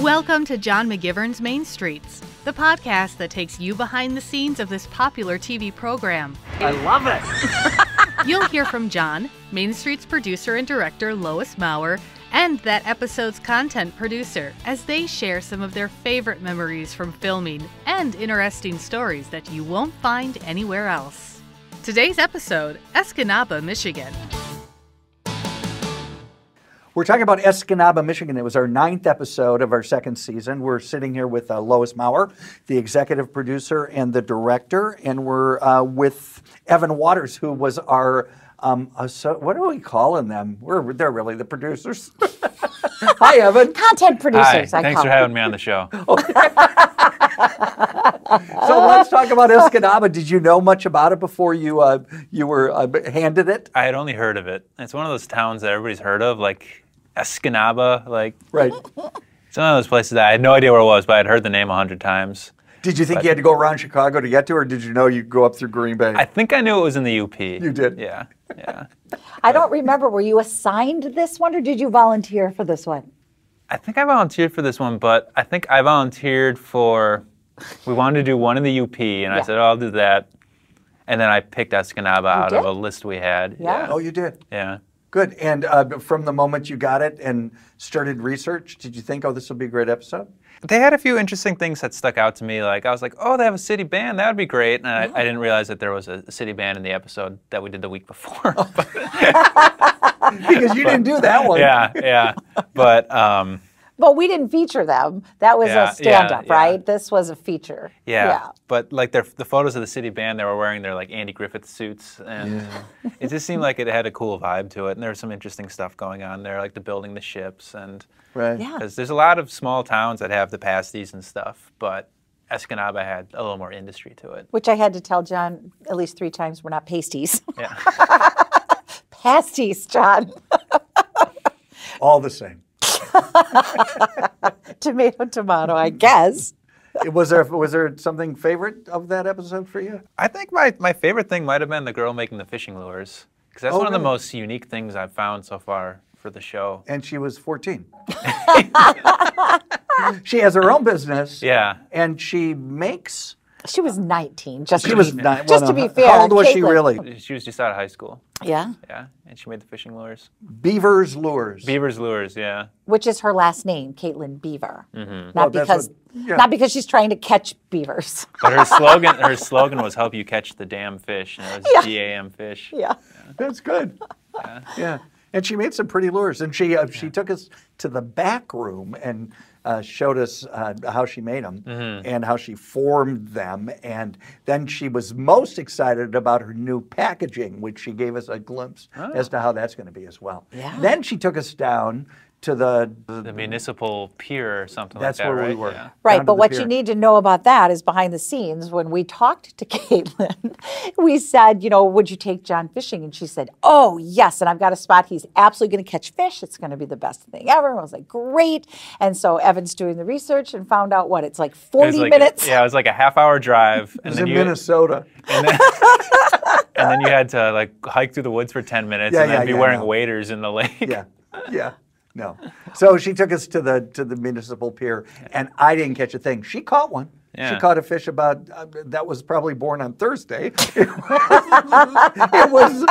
Welcome to John McGivern's Main Streets, the podcast that takes you behind the scenes of this popular TV program. I love it! You'll hear from John, Main Streets producer and director Lois Maurer, and that episode's content producer, as they share some of their favorite memories from filming and interesting stories that you won't find anywhere else. Today's episode, Escanaba, Michigan. We're talking about Escanaba, Michigan. It was our 9th episode of our 2nd season. We're sitting here with Lois Maurer, the executive producer and the director, and we're with Evan Waters, who was our, what are we calling them? They're really the producers. Hi, Evan. Content producers, Hi, thanks for having me on the show. So let's talk about Escanaba. Did you know much about it before you were handed it? I had only heard of it. It's one of those towns that everybody's heard of, like Escanaba. Right. It's one of those places that I had no idea where it was, but I'd heard the name 100 times. Did you think you had to go around Chicago to get to it, or did you know you'd go up through Green Bay? I think I knew it was in the UP. You did? Yeah. I don't remember. Were you assigned this one, or did you volunteer for this one? I think I volunteered for this one, but I think I volunteered for, we wanted to do one in the UP, and I said, oh, I'll do that. And then I picked Escanaba out of a list we had. Yeah. Oh, you did? Yeah. Good. And from the moment you got it and started research, did you think, oh, this will be a great episode? They had a few interesting things that stuck out to me. Like, I was like, oh, they have a city band. That would be great. And I didn't realize that there was a city band in the episode that we did the week before. Because you didn't do that one. Yeah. But we didn't feature them. That was a stand-up, right? This was a feature. Yeah. But like the photos of the city band, they were wearing their like Andy Griffith suits, and it just seemed like it had a cool vibe to it. And there was some interesting stuff going on there, like the building the ships and because there's a lot of small towns that have the pasties and stuff, but Escanaba had a little more industry to it. Which I had to tell John at least 3 times we're not pasties. Yeah. Pasties, John. All the same. Tomato, I guess. Was there something favorite of that episode for you? I think my favorite thing might have been the girl making the fishing lures, because that's one of the most unique things I've found so far for the show. And she was 14. She has her own business. Yeah. And she makes... She was 19. Just to be fair. How old was she really? She was just out of high school. Yeah. Yeah, and she made the fishing lures. Beaver's Lures. Beaver's Lures, yeah. Which is her last name, Caitlin Beaver. Mm-hmm. Not because she's trying to catch beavers. But her slogan was "Help you catch the damn fish," and it was DAM fish. Yeah. That's good. Yeah. And she made some pretty lures, and she took us to the back room and showed us how she made them and how she formed them, and then she was most excited about her new packaging, which she gave us a glimpse as to how that's going to be as well. Yeah. Then she took us down to the municipal pier or something like that. That's where right? we were. Yeah. Right, but what you need to know about that is behind the scenes, when we talked to Caitlin, we said, would you take John fishing? And she said, oh, yes, and I've got a spot. He's absolutely going to catch fish. It's going to be the best thing ever. And I was like, great. And so Evan's doing the research and found out, it's like 40 minutes? Yeah, it was like a half-hour drive. It was in Minnesota. And then you had to like hike through the woods for 10 minutes and then be wearing waders in the lake. Yeah. No. So she took us to the municipal pier, and I didn't catch a thing. She caught one. Yeah. She caught a fish that was probably born on Thursday. It was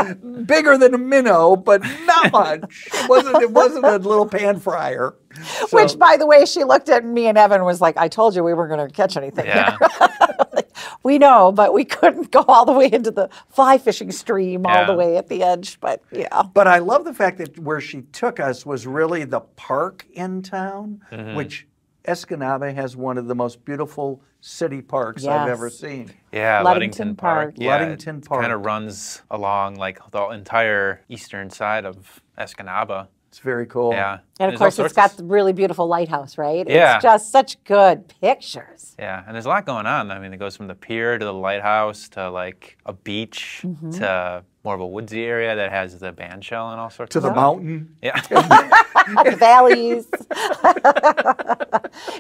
bigger than a minnow, but not much. It wasn't a little pan fryer. So, which, by the way, she looked at me and Evan was like, I told you we weren't going to catch anything here. We know, but we couldn't go all the way into the fly fishing stream all the way at the edge, but yeah. But I love the fact that where she took us was really the park in town, which Escanaba has one of the most beautiful city parks I've ever seen. Yeah, Ludington Park. Yeah, Ludington Park. It kind of runs along like the entire eastern side of Escanaba. It's very cool. Yeah. And of course, it's got the really beautiful lighthouse, right? Yeah. It's just such good pictures. Yeah, and there's a lot going on. I mean, it goes from the pier to the lighthouse to like a beach to more of a woodsy area that has the band shell and all sorts of stuff. To the mountain. Yeah. The valleys.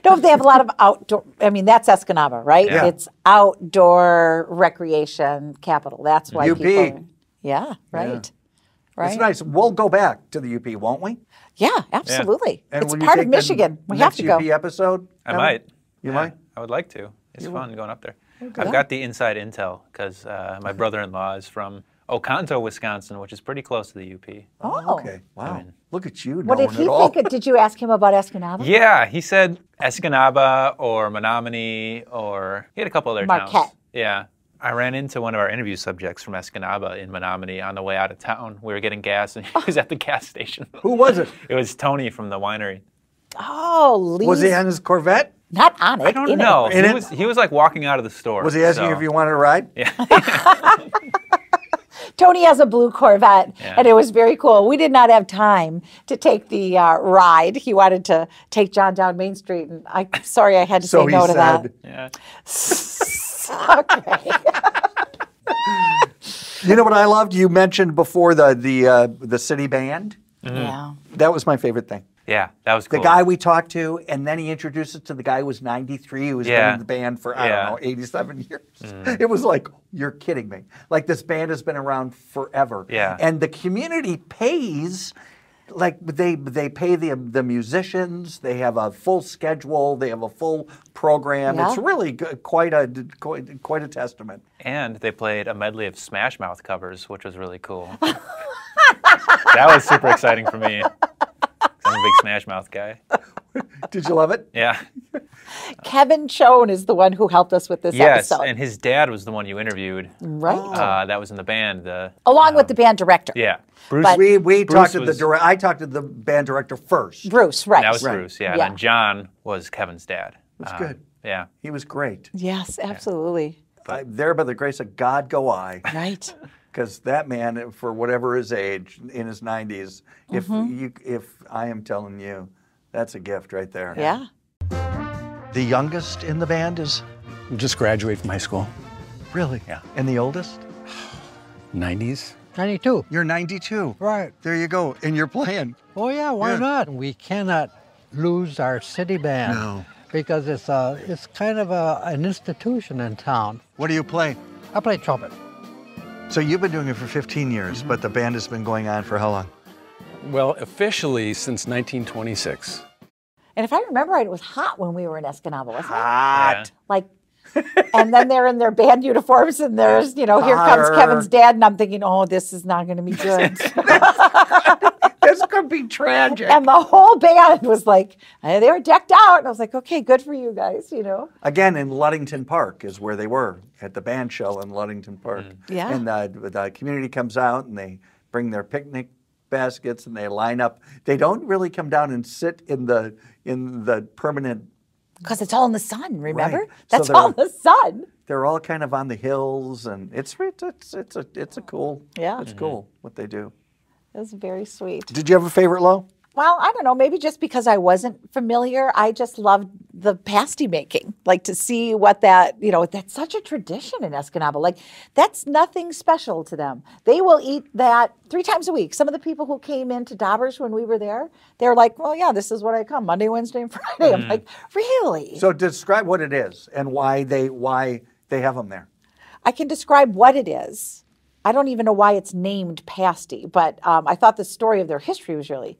No, they have a lot of outdoor, that's Escanaba, right? Yeah. It's outdoor recreation capital. That's why UP. people. Yeah, right. Right? It's nice. We'll go back to the UP, won't we? Yeah, absolutely. And It's will you part of take the Michigan. We have next to go. UP episode? I might. You might? I would like to. It's fun going up there. I've got the inside intel because my brother-in-law is from Oconto, Wisconsin, which is pretty close to the UP. Oh, Okay. Wow. Look at you What knowing did he it all. think? Did you ask him about Escanaba? Yeah, he said Escanaba or Menominee or he had a couple other towns. Marquette. Yeah. I ran into one of our interview subjects from Escanaba in Menominee on the way out of town. We were getting gas and he was at the gas station. Who was it? It was Tony from the winery. Oh, Leigh. Was he on his Corvette? Not on it. I don't in know. It. He was like walking out of the store. Was he asking if you wanted to ride? Yeah. Tony has a blue Corvette, Yeah. and it was very cool. We did not have time to take the ride. He wanted to take John down Main Street, and I had to say no to that. Yeah. Okay. You know what I loved? You mentioned before the city band. Yeah. That was my favorite thing. Yeah, that was cool. The guy we talked to, and then he introduced us to the guy who was 93, who was been in the band for, I don't know, 87 years. It was like, you're kidding me. Like, this band has been around forever. Yeah. And the community pays, like, they pay the musicians, they have a full schedule, they have a full program. Yeah. It's really quite a testament. And they played a medley of Smash Mouth covers, which was really cool. That was super exciting for me. I'm a big Smash Mouth guy. Did you love it? Yeah. Kevin Schoen is the one who helped us with this Yes, episode. and his dad was the one you interviewed. Right. That was in the band. Along with the band director. Yeah. Bruce. But- We talked to was- I talked to the band director first. Bruce, right. That was Right. Bruce, yeah. Yeah. And John was Kevin's dad. That's good. Yeah. He was great. Yes, absolutely. There by the grace of God go I. Right. Because that man, for whatever his age, in his 90s, if I am telling you, that's a gift right there. Yeah. The youngest in the band is Just graduated from high school. really? Yeah. And the oldest? 90s. 92. You're 92. Right. There you go. And you're playing. Oh yeah, why Yeah. not? We cannot lose our city band. No. Because it's kind of an institution in town. What do you play? I play trumpet. So you've been doing it for 15 years, but the band has been going on for how long? Well, officially since 1926. And if I remember right, it was hot when we were in Escanaba, wasn't it? Hot. Like, and then they're in their band uniforms, and there's, here comes Hotter. Kevin's dad, and I'm thinking, oh, this is not going to be good. This could be tragic. And the whole band was like, they were decked out. And I was like, okay, good for you guys, Again, in Ludington Park is where they were, at the band shell in Ludington Park. Yeah. And the community comes out and they bring their picnic baskets and they line up. They don't really come down and sit in the permanent. Because it's all in the sun, remember? Right. That's So all in the sun. They're all kind of on the hills, and it's a cool. Yeah. It's cool what they do. It was very sweet. Did you have a favorite, Lo? Well, I don't know, maybe just because I wasn't familiar, I just loved the pasty making. Like to see what that's such a tradition in Escanaba. Like that's nothing special to them. They will eat that 3 times a week. Some of the people who came into Dobber's when we were there, they're like, well, yeah, this is what I come, Monday, Wednesday, and Friday. I'm like, really? So describe what it is and why they have them there. I can describe what it is. I don't even know why it's named pasty, but I thought the story of their history was really,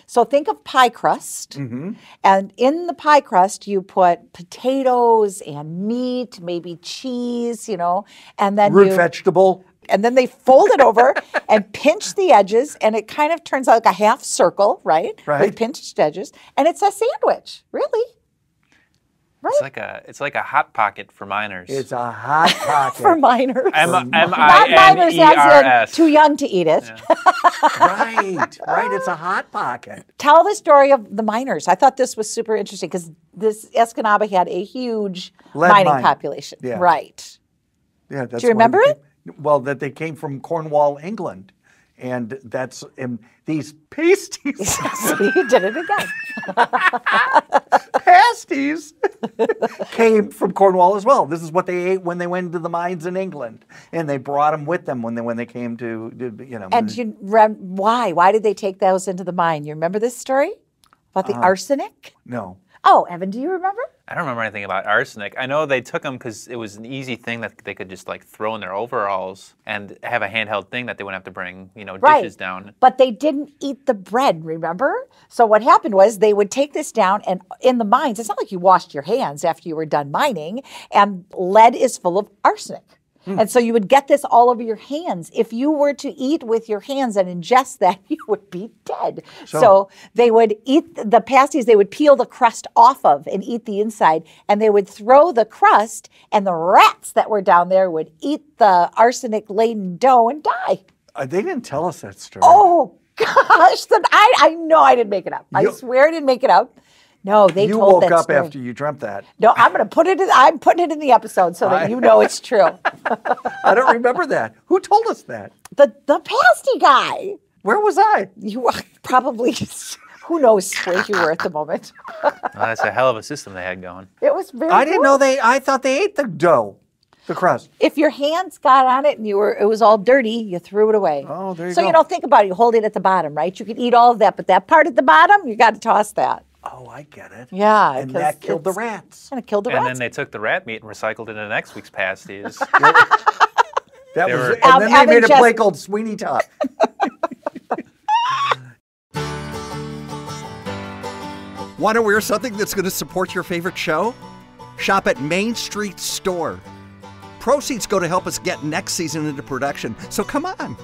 so think of pie crust, and in the pie crust you put potatoes and meat, maybe cheese, and then Root vegetable. and then they fold it over and pinch the edges, and it kind of turns out like a half circle, right? Right. With pinched edges, and it's a sandwich, really. Right? It's like a hot pocket for miners. It's a hot pocket. For minors. Not minors as in M-I-N-E-R-S. too young to eat it. Right. It's a hot pocket. Tell the story of the miners. I thought this was super interesting because this Escanaba had a huge Lead mining mine. population. Yeah. Right. Yeah, that's Do you remember it? Well, that they came from Cornwall, England, and that's these pasties. See, you did it again. Pasties came from Cornwall as well. This is what they ate when they went to the mines in England, and they brought them with them when they came to. And why? Why did they take those into the mine? You remember this story about the arsenic? No. Oh, Evan, do you remember? I don't remember anything about arsenic. I know they took them because it was an easy thing that they could just like throw in their overalls and have a handheld thing that they wouldn't have to bring, dishes down. But they didn't eat the bread, remember? So what happened was they would take this down, and in the mines, it's not like you washed your hands after you were done mining, and lead is full of arsenic. And so you would get this all over your hands. If you were to eat with your hands and ingest that, you would be dead. So they would eat the pasties, they would peel the crust off of and eat the inside, and they would throw the crust, and the rats that were down there would eat the arsenic-laden dough and die. They didn't tell us that story. Oh, gosh. Then I know I didn't make it up. I swear I didn't make it up. No, they told that story. You woke up after you dreamt that. No, I'm putting it in the episode so that you know it's true. I don't remember that. Who told us that? The pasty guy. Where was I? You were probably, who knows where you were at the moment. Well, that's a hell of a system they had going. It was very I didn't know I thought they ate the dough, the crust. If your hands got on it and it was all dirty, you threw it away. Oh, there you go. So, think about it. You hold it at the bottom, right? You could eat all of that, but that part at the bottom, you got to toss that. Oh, I get it. Yeah. And that killed the rats. And it killed the rats. And then they took the rat meat and recycled it into next week's pasties. And then they made a plate called Sweeney Todd. Want to wear something that's going to support your favorite show? Shop at Main Street Store. Proceeds go to help us get next season into production. So come on,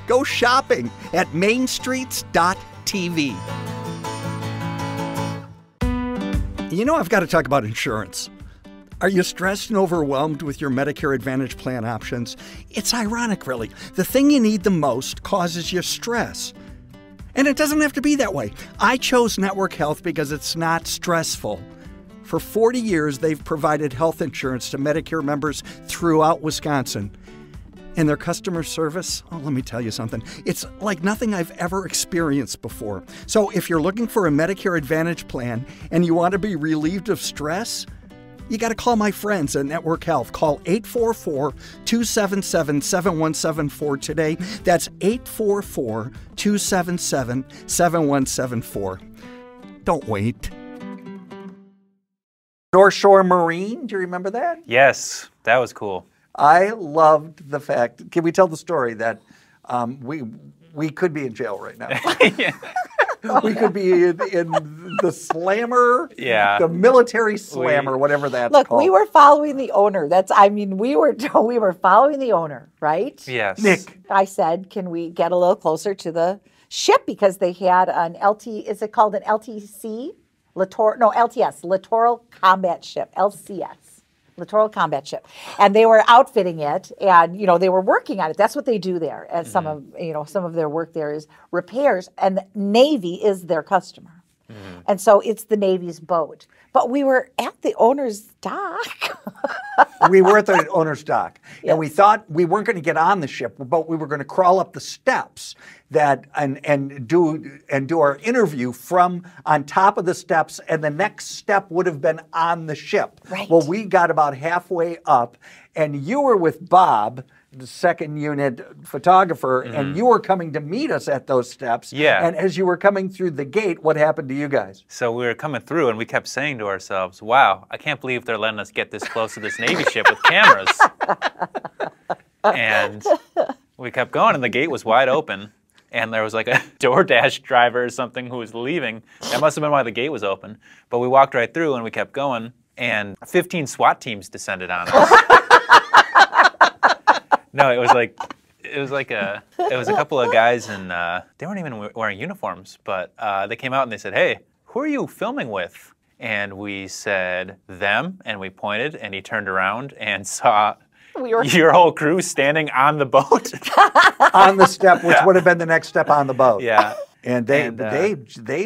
go shopping at mainstreets.tv. I've got to talk about insurance. Are you stressed and overwhelmed with your Medicare Advantage plan options? It's ironic, really. The thing you need the most causes you stress. And it doesn't have to be that way. I chose Network Health because it's not stressful. For 40 years, they've provided health insurance to Medicare members throughout Wisconsin. And their customer service, let me tell you something. It's like nothing I've ever experienced before. So if you're looking for a Medicare Advantage plan and you want to be relieved of stress, you got to call my friends at Network Health. Call 844-277-7174 today. That's 844-277-7174. Don't wait. North Shore Marine, do you remember that? Yes, that was cool. I loved the fact. Can we tell the story that we could be in jail right now? We could be in the slammer, the military slammer, whatever that's called. Look, we were following the owner. We were following the owner, right? Yes. Nick. I said, can we get a little closer to the ship because they had an is it called an LTC? LTS, Littoral Combat Ship, LCS. Littoral Combat Ship, and they were outfitting it, and they were working on it. That's what they do there. And some of their work there is repairs, and the Navy is their customer, and so it's the Navy's boat. But we were at the owner's dock. We were at the owner's dock, and we thought we weren't going to get on the ship, but we were going to crawl up the steps and do our interview from on top of the steps, and the next step would have been on the ship. Right. Well, we got about halfway up, and you were with Bob, the second unit photographer, and you were coming to meet us at those steps. Yeah. And as you were coming through the gate, what happened to you guys? So we were coming through, and we kept saying to ourselves, wow, I can't believe they're letting us get this close to this Navy ship with cameras. And we kept going, and the gate was wide open, and there was like a DoorDash driver or something who was leaving. That must have been why the gate was open. But we walked right through, and we kept going, and 15 SWAT teams descended on us. No, it was a couple of guys, and they weren't even wearing uniforms, but they came out and they said, hey, who are you filming with? And we said, them, and we pointed, and he turned around and saw your whole crew standing on the boat. On the step, which would have been the next step on the boat. Yeah. And they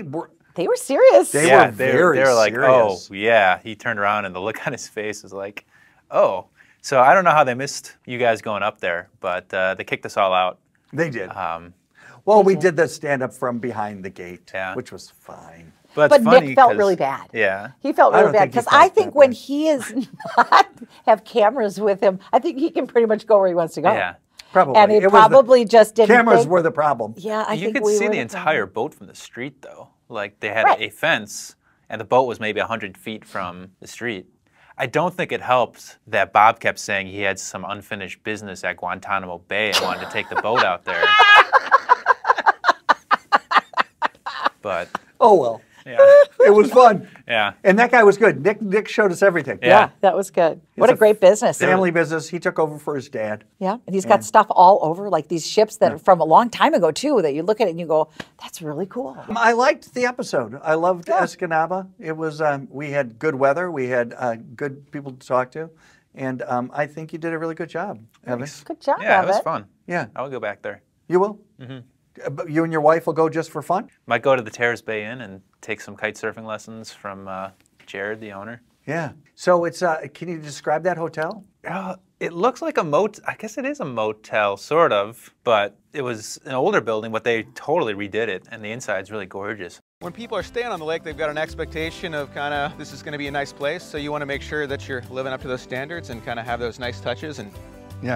were... They were serious. They were very they were like, serious. oh, yeah. He turned around, and the look on his face was like, oh. So I don't know how they missed you guys going up there, but they kicked us all out. They did. Well, we did the stand-up from behind the gate, which was fine. But Nick felt really bad. Yeah. He felt really bad because I think when he is not have cameras with him, I think he can pretty much go where he wants to go. Yeah. Probably. And it probably just didn't Cameras were the problem. Yeah, I you think could see the entire boat from the street, though. Like, they had a fence, and the boat was maybe 100 feet from the street. I don't think it helps that Bob kept saying he had some unfinished business at Guantanamo Bay and wanted to take the boat out there. But oh well. Yeah. It was fun. Yeah. And that guy was good. Nick showed us everything. Yeah, that was good. What a great business. Family business. He took over for his dad. Yeah, and he's got stuff all over, like these ships that are from a long time ago, too, that you look at it and you go, that's really cool. I liked the episode. I loved Escanaba. It was, we had good weather. We had good people to talk to. And I think you did a really good job, Evan. Good job, Yeah, Evan. it was fun. Yeah. I will go back there. You will? Mm-hmm. You and your wife will go just for fun? Might go to the Terrace Bay Inn and take some kite surfing lessons from Jared, the owner. Yeah. So it's, can you describe that hotel? It looks like a motel. I guess it is a motel, sort of, but it was an older building, but they totally redid it, and the inside's really gorgeous. When people are staying on the lake, they've got an expectation of kind of, this is going to be a nice place, so you want to make sure that you're living up to those standards and kind of have those nice touches and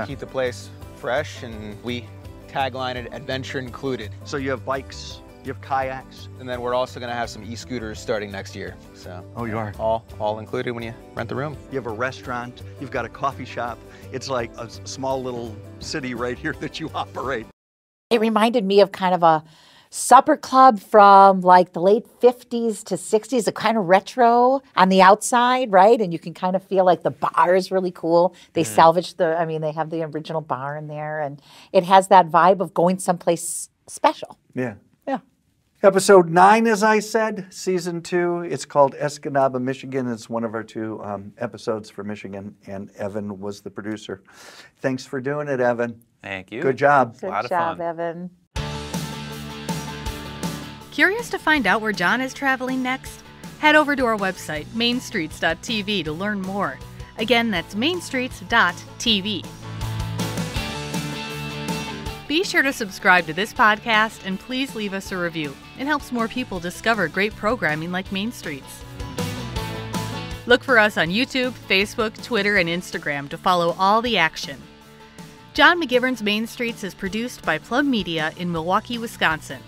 keep the place fresh, and we tagline it, adventure included. So you have bikes, you have kayaks. And then we're also going to have some e-scooters starting next year. So oh, you are? All included when you rent the room. You have a restaurant, you've got a coffee shop. It's like a small little city right here that you operate. It reminded me of kind of a supper club from like the late 50s to 60s, a kind of retro on the outside, right? And you can kind of feel like the bar is really cool. They salvaged they have the original bar in there, and it has that vibe of going someplace special. Yeah. Yeah. Episode 9, as I said, season 2. It's called Escanaba, Michigan. It's one of our 2 episodes for Michigan, and Evan was the producer. Thanks for doing it, Evan. Thank you. Good job. Good A lot of job, fun. Evan. Curious to find out where John is traveling next? Head over to our website, mainstreets.tv, to learn more. Again, that's mainstreets.tv. Be sure to subscribe to this podcast and please leave us a review. It helps more people discover great programming like Main Streets. Look for us on YouTube, Facebook, Twitter, and Instagram to follow all the action. John McGivern's Main Streets is produced by Plum Media in Milwaukee, Wisconsin.